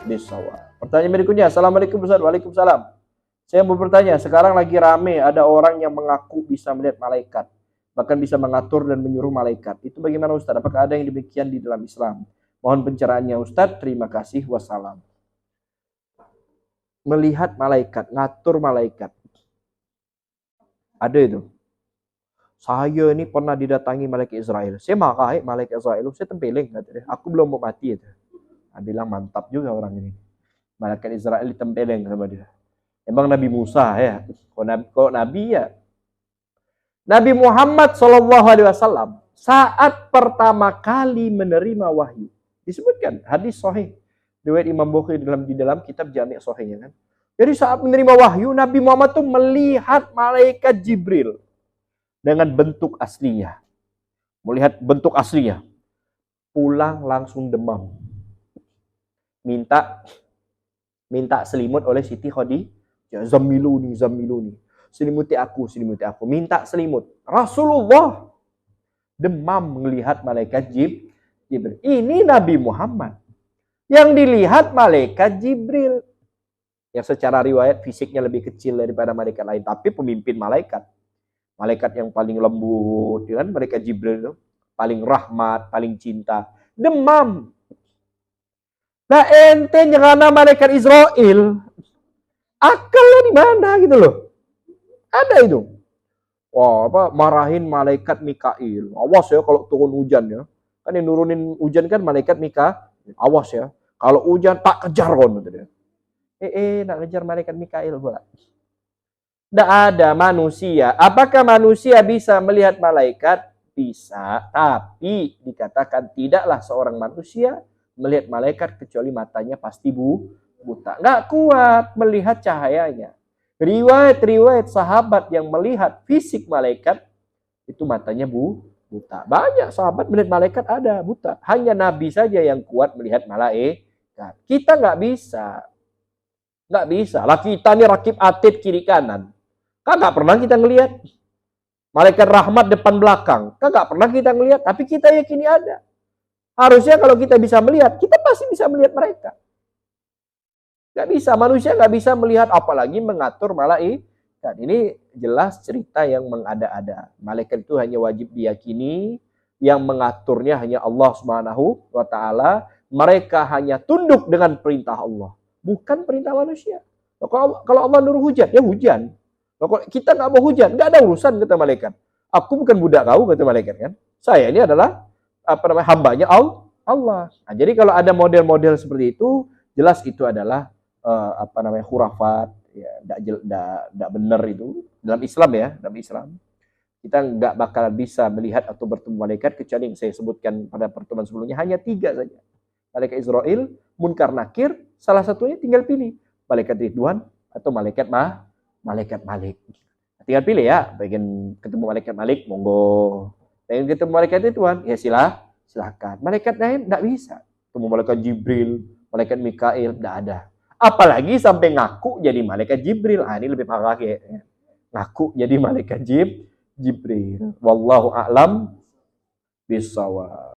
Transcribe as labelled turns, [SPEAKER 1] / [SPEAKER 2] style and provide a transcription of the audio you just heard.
[SPEAKER 1] bisawab. Pertanyaan berikutnya. Assalamualaikum Ustaz. Waalaikumsalam. Saya mau bertanya, sekarang lagi rame ada orang yang mengaku bisa melihat malaikat, bahkan bisa mengatur dan menyuruh malaikat. Itu bagaimana Ustaz? Apakah ada yang demikian di dalam Islam? Mohon pencerahannya Ustaz. Terima kasih. Wassalam. Melihat malaikat, ngatur malaikat. Ada itu. Saya ini pernah didatangi malaikat Israel. Saya marah, malaikat Israel. Saya tempeling. Aku belum mau mati. Itu. Dia bilang mantap juga orang ini. Malaikat Israel ditempeleng sama dia. Emang Nabi Musa ya. Kalau Nabi ya. Nabi Muhammad SAW saat pertama kali menerima wahyu. Disebutkan hadis sahih. Riwayat Imam Bukhari di dalam kitab Jami' Sahihnya kan. Jadi saat menerima wahyu, Nabi Muhammad tuh melihat malaikat Jibril dengan bentuk aslinya. Melihat bentuk aslinya. Pulang langsung demam. Minta selimut oleh Siti Khadijah. Zamiluni. Selimuti aku. Minta selimut. Rasulullah demam melihat malaikat Jibril. Ini Nabi Muhammad. Yang dilihat malaikat Jibril. Yang secara riwayat fisiknya lebih kecil daripada malaikat lain. Tapi pemimpin malaikat. Malaikat yang paling lembut. Kan? Malaikat Jibril itu. Paling rahmat, paling cinta. Demam. Nah ente nyerana malaikat Israel. Akalnya di mana gitu loh. Ada itu. Wah, marahin malaikat Mikail. Awas ya kalau turun hujan ya. Kan yang nurunin hujan kan malaikat Mikail. Awas ya. Kalau hujan tak kejar kon gitu dia. Nak kejar malaikat Mikail pula. Tidak ada manusia. Apakah manusia bisa melihat malaikat? Bisa. Tapi dikatakan tidaklah seorang manusia melihat malaikat kecuali matanya pasti buta. Nggak kuat melihat cahayanya. Riwayat-riwayat sahabat yang melihat fisik malaikat itu matanya buta. Banyak sahabat melihat malaikat ada buta. Hanya Nabi saja yang kuat melihat malaikat. Kita nggak bisa. Nggak bisa. Lah kita nih rakib atid kiri kanan. Kan nggak pernah kita ngelihat. Malaikat rahmat depan belakang. Kan nggak pernah kita ngelihat. Tapi kita yakini ada. Harusnya kalau kita bisa melihat, kita pasti bisa melihat mereka. Nggak bisa, manusia nggak bisa melihat, apalagi mengatur malaikat. Ini jelas cerita yang mengada-ada. Malaikat itu hanya wajib diyakini, yang mengaturnya hanya Allah Subhanahu wa Ta'ala. Mereka hanya tunduk dengan perintah Allah, bukan perintah manusia. Kalau Allah nyuruh hujan, ya hujan. Kalau kita nggak mau hujan, nggak ada urusan kata malaikat. Aku bukan budak kau kata malaikat kan. Saya ini adalah hambanya Allah. Nah, jadi kalau ada model-model seperti itu, jelas itu adalah khurafat, ya, tidak benar itu dalam Islam ya, dalam Islam. Kita nggak bakal bisa melihat atau bertemu malaikat kecuali yang saya sebutkan pada pertemuan sebelumnya hanya 3 saja. Malaikat Israel, Munkar Nakir, salah satunya tinggal pilih malaikat Ridwan atau malaikat Malik. Tinggal pilih ya, pengen ketemu malaikat Malik, monggo. Pengen ketemu malaikat Ridwan, ya silakan. Malaikat lain tidak bisa. Ketemu malaikat Jibril, malaikat Mikail, tidak ada. Apalagi sampai ngaku jadi malaikat Jibril. Ini lebih parah ya. Ngaku jadi malaikat Jibril. Wallahu a'lam bishawab.